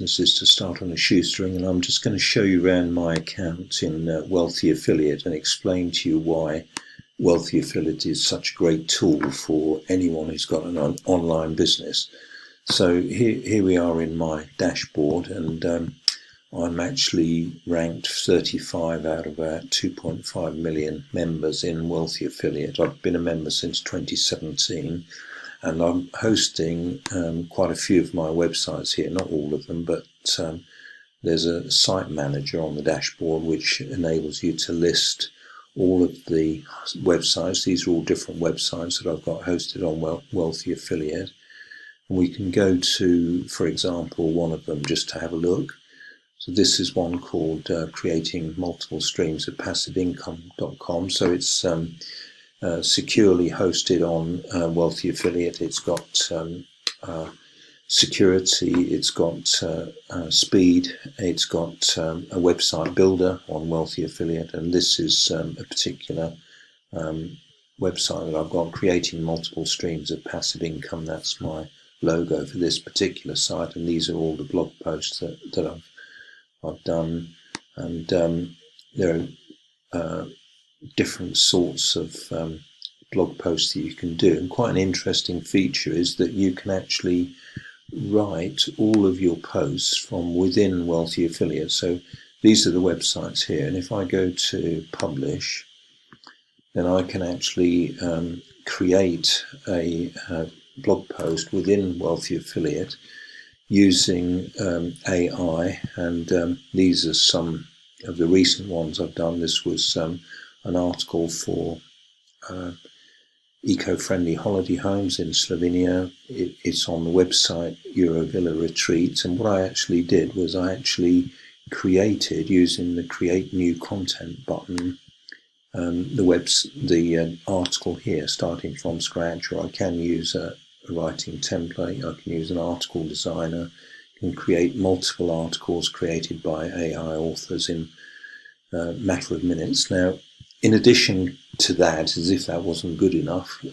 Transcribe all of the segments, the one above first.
This is to start on a shoestring, and I'm just going to show you around my account in Wealthy Affiliate and explain to you why Wealthy Affiliate is such a great tool for anyone who's got an online business. So here we are in my dashboard, and I'm actually ranked 35 out of about 2.5 million members in Wealthy Affiliate. I've been a member since 2017. And I'm hosting quite a few of my websites here, not all of them, but there's a site manager on the dashboard which enables you to list all of the websites. These are all different websites that I've got hosted on Wealthy Affiliate. And we can go to, for example, one of them just to have a look. So this is one called Creating Multiple Streams of Passive Income.com. So it's securely hosted on Wealthy Affiliate. It's got security, it's got speed, it's got a website builder on Wealthy Affiliate, and this is a particular website that I've got, Creating Multiple Streams of Passive Income. That's my logo for this particular site, and these are all the blog posts that I've done, and there are different sorts of blog posts that you can do. And quite an interesting feature is that you can actually write all of your posts from within Wealthy Affiliate. So these are the websites here, and if I go to publish, then I can actually create a blog post within Wealthy Affiliate using AI, and these are some of the recent ones I've done. This was an article for eco-friendly holiday homes in Slovenia. It's on the website Eurovilla Retreats, and what I actually did was I actually created, using the Create New Content button, the article here, starting from scratch, or I can use a writing template. I can use an article designer, can create multiple articles created by AI authors in a matter of minutes. Now, in addition to that, as if that wasn't good enough,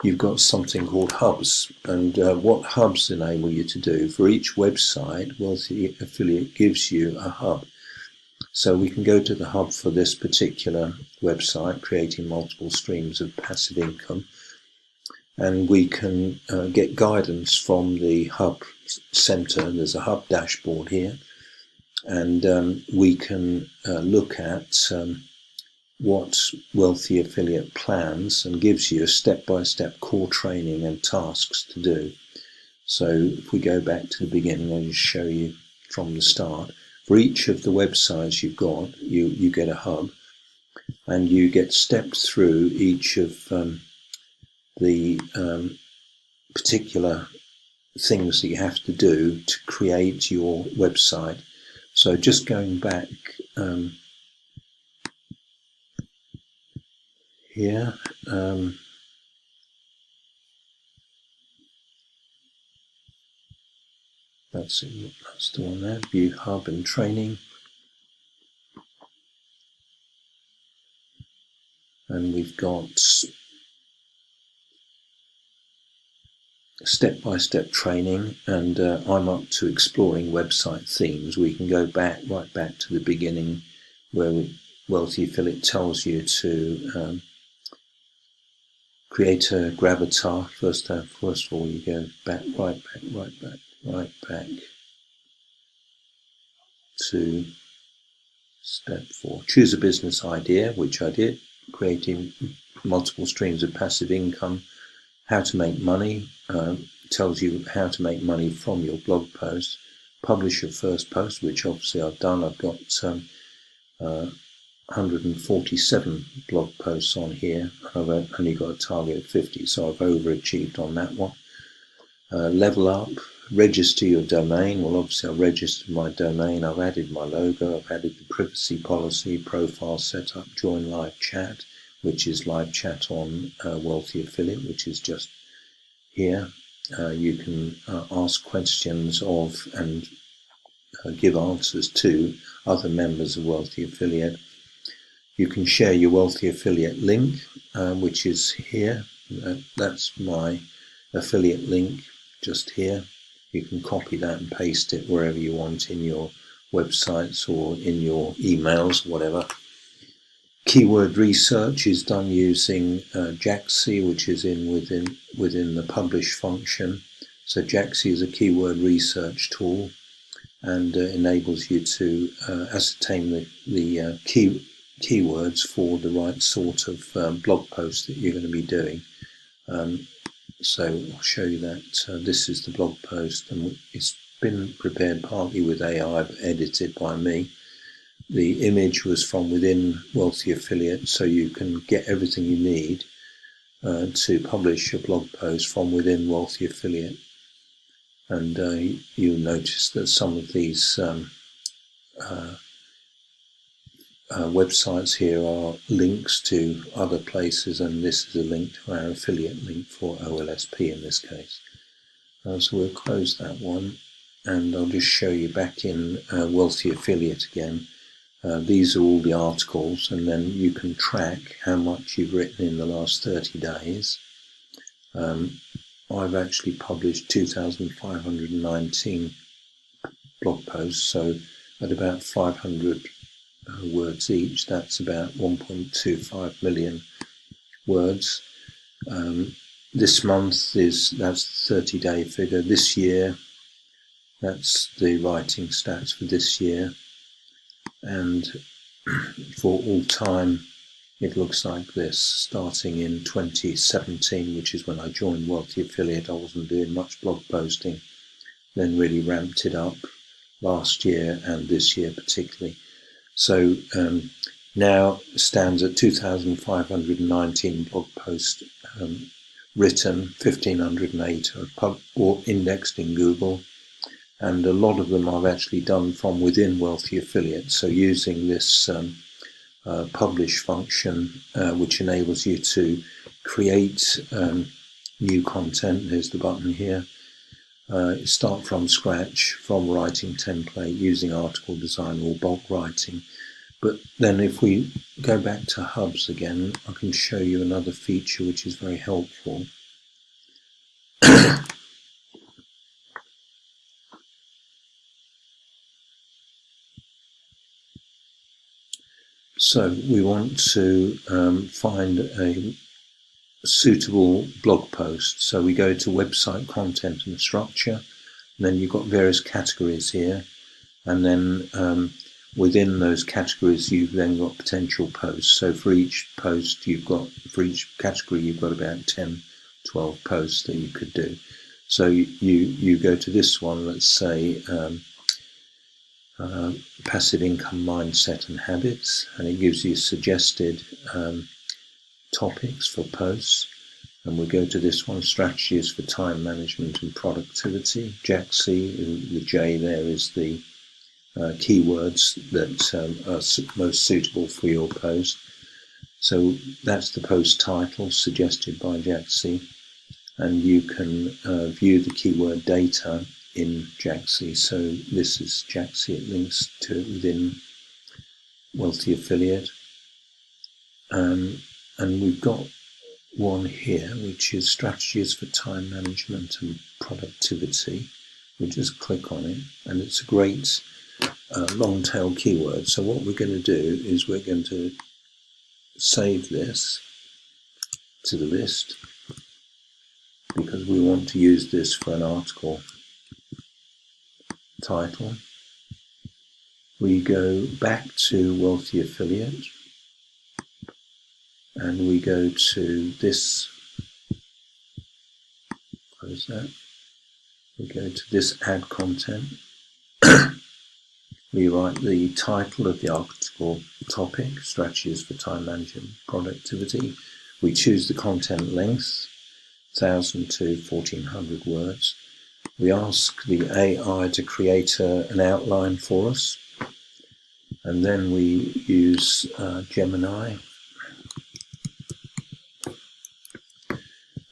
you've got something called hubs. And what hubs enable you to do, for each website, Wealthy Affiliate gives you a hub. So we can go to the hub for this particular website, Creating Multiple Streams of Passive Income, and we can get guidance from the hub center. There's a hub dashboard here, and we can look at what Wealthy Affiliate plans and gives you a step-by-step core training and tasks to do. So if we go back to the beginning, I'll just show you from the start. For each of the websites you've got, you get a hub, and you get stepped through each of the particular things that you have to do to create your website. So just going back here, that's the one there, View Hub and Training. And we've got step-by-step training, and I'm up to exploring website themes. We can go right back to the beginning, where Wealthy Affiliate tells you to create a gravatar. First of all, you go right back to step 4. Choose a business idea, which I did. Creating multiple streams of passive income. How to make money, tells you how to make money from your blog post. Publish your first post, which obviously I've done. I've got 147 blog posts on here. I've only got a target of 50, so I've overachieved on that one. Level up, register your domain. Well, obviously I've registered my domain. I've added my logo. I've added the privacy policy, profile setup, join live chat, which is live chat on Wealthy Affiliate, which is just here. You can ask questions of and give answers to other members of Wealthy Affiliate. You can share your Wealthy Affiliate link, which is here. That's my affiliate link just here. You can copy that and paste it wherever you want in your websites or in your emails, whatever. Keyword research is done using Jaxi, which is within the publish function. So Jaxi is a keyword research tool and enables you to ascertain the keywords for the right sort of blog post that you're going to be doing. So I'll show you that this is the blog post, and it's been prepared partly with AI but edited by me. The image was from within Wealthy Affiliate, so you can get everything you need to publish a blog post from within Wealthy Affiliate. And you'll notice that some of these websites here are links to other places, and this is a link to our affiliate link for OLSP in this case. So we'll close that one, and I'll just show you back in Wealthy Affiliate again. These are all the articles, and then you can track how much you've written in the last 30 days. I've actually published 2,519 blog posts, so at about 500 words each, that's about 1.25 million words. This month that's the 30-day figure. This year, that's the writing stats for this year. And for all time, it looks like this. Starting in 2017, which is when I joined Wealthy Affiliate, I wasn't doing much blog posting, then really ramped it up last year and this year particularly. So now stands at 2,519 blog posts written, 1,508 or indexed in Google. And a lot of them I've actually done from within Wealthy Affiliate. So using this publish function, which enables you to create new content. There's the button here. Start from scratch, from writing template, using article design or bulk writing. But then if we go back to Hubs again, I can show you another feature which is very helpful. So we want to find a suitable blog post. So we go to website content and structure, and then you've got various categories here, and then within those categories you've then got potential posts. So for each post for each category you've got about 10, 12 posts that you could do. So you go to this one, let's say passive income mindset and habits, and it gives you suggested topics for posts. And we go to this one, strategies for time management and productivity. Jaxi, the J there is the keywords that are most suitable for your post. So that's the post title suggested by Jaxi, and you can view the keyword data in Jaxi. So this is Jaxi, it links to it within Wealthy Affiliate. And we've got one here, which is strategies for time management and productivity. We just click on it, and it's a great long tail keyword. So what we're going to do is we're going to save this to the list, because we want to use this for an article title. We go back to Wealthy Affiliate, and we go to this, close that, we go to this add content. We write the title of the article topic, strategies for time management productivity. We choose the content length, 1,000 to 1,400 words. We ask the AI to create an outline for us, and then we use Gemini,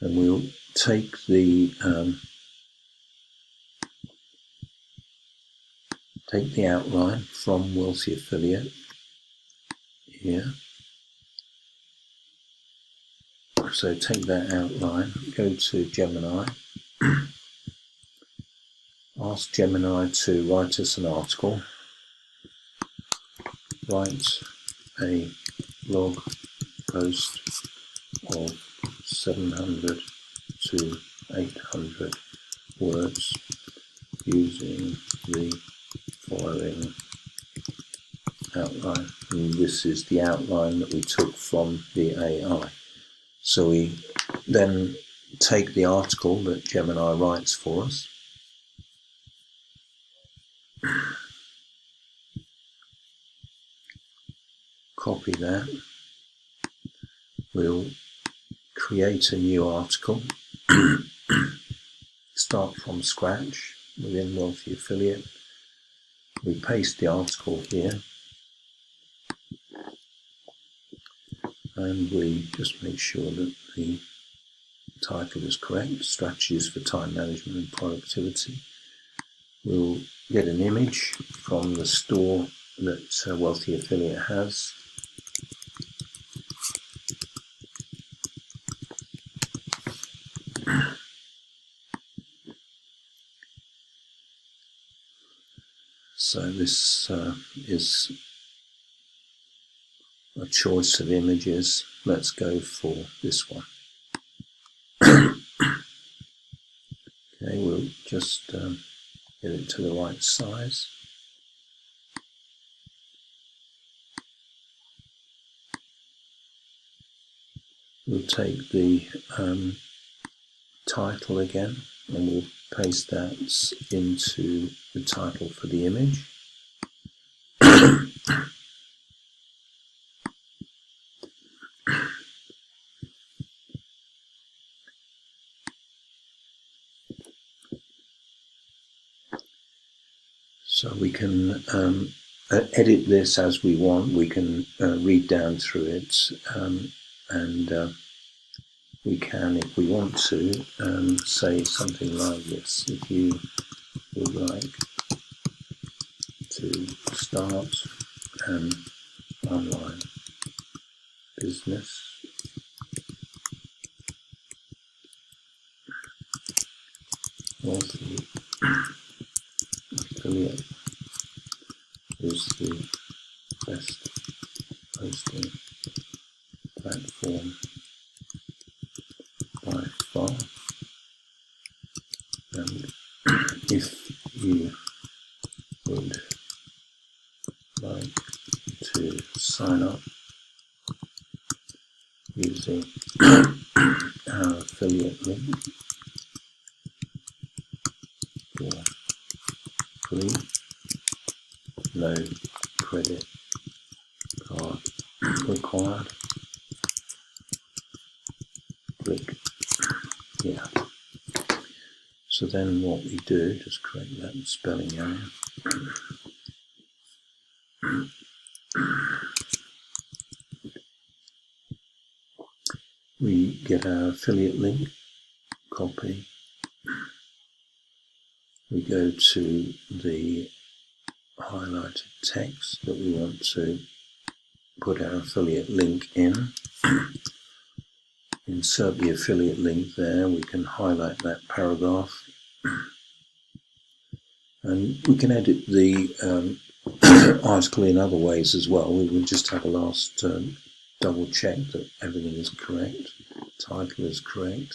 and we'll take the outline from Wealthy Affiliate here. So take that outline, go to Gemini, ask Gemini to write us an article. Write a blog post of 700 to 800 words using the following outline. And this is the outline that we took from the AI. So we then take the article that Gemini writes for us, copy that, we'll create a new article, start from scratch within Wealthy Affiliate. We paste the article here, and we just make sure that the title is correct, Strategies for Time Management and Productivity. We'll get an image from the store that Wealthy Affiliate has. So this is a choice of images. Let's go for this one. Okay, we'll just get it to the right size. We'll take the title again, and we'll paste that into the title for the image. So we can edit this as we want. We can read down through it, and we can, if we want to, say something like this. If you would like to start an online business, Wealthy Affiliate is the best hosting platform by far, and if you would like to sign up using our affiliate link for free, no credit card required, click here. So then what we do, just correct that spelling error. We get our affiliate link, copy. We go to the highlighted text that we want to put our affiliate link in. Insert the affiliate link there. We can highlight that paragraph, and we can edit the article in other ways as well. We will just have a last double check that everything is correct, title is correct,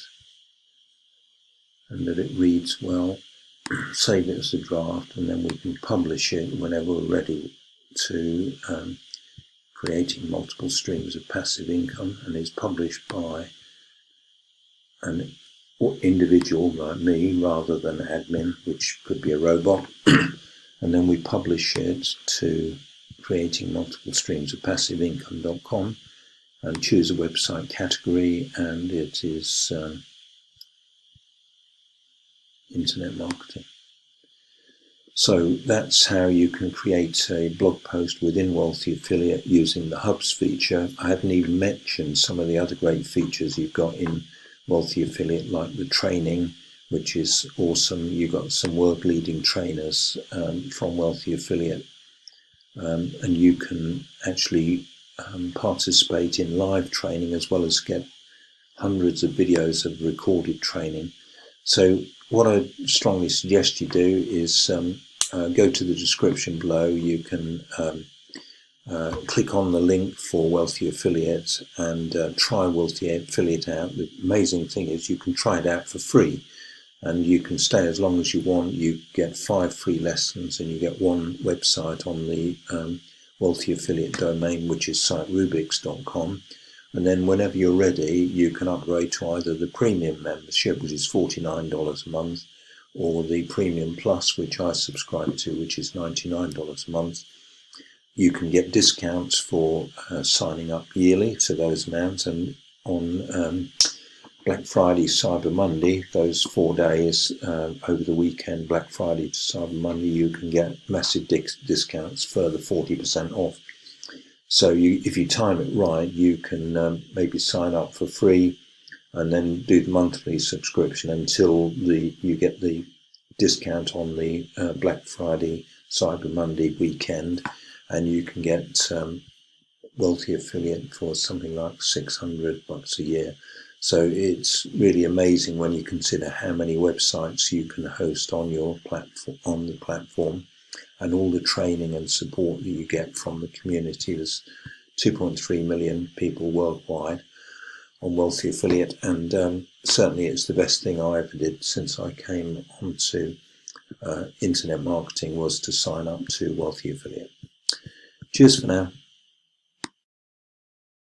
and that it reads well. Save it as a draft, and then we can publish it whenever we're ready to creating multiple streams of passive income. And it's published by an individual like me rather than admin, which could be a robot. And then we publish it to creating multiple streams of passive income.com and choose a website category, and it is internet marketing. So that's how you can create a blog post within Wealthy Affiliate using the Hubs feature. I haven't even mentioned some of the other great features you've got in Wealthy Affiliate, like the training, which is awesome. You've got some world-leading trainers from Wealthy Affiliate, and you can actually participate in live training as well as get hundreds of videos of recorded training. So what I strongly suggest you do is go to the description below. You can click on the link for Wealthy Affiliate and try Wealthy Affiliate out. The amazing thing is you can try it out for free, and you can stay as long as you want. You get 5 free lessons, and you get one website on the Wealthy Affiliate domain, which is siterubix.com. And then whenever you're ready, you can upgrade to either the premium membership, which is $49 a month, or the premium plus, which I subscribe to, which is $99 a month. You can get discounts for signing up yearly to those amounts, and on Black Friday, Cyber Monday, those 4 days over the weekend, Black Friday to Cyber Monday, you can get massive discounts, further 40% off. So if you time it right, you can maybe sign up for free and then do the monthly subscription until you get the discount on the Black Friday, Cyber Monday weekend, and you can get Wealthy Affiliate for something like $600 a year. So it's really amazing when you consider how many websites you can host on your platform, on the platform, and all the training and support that you get from the community. There's 2.3 million people worldwide on Wealthy Affiliate, and certainly it's the best thing I ever did since I came onto internet marketing, was to sign up to Wealthy Affiliate. Cheers for now.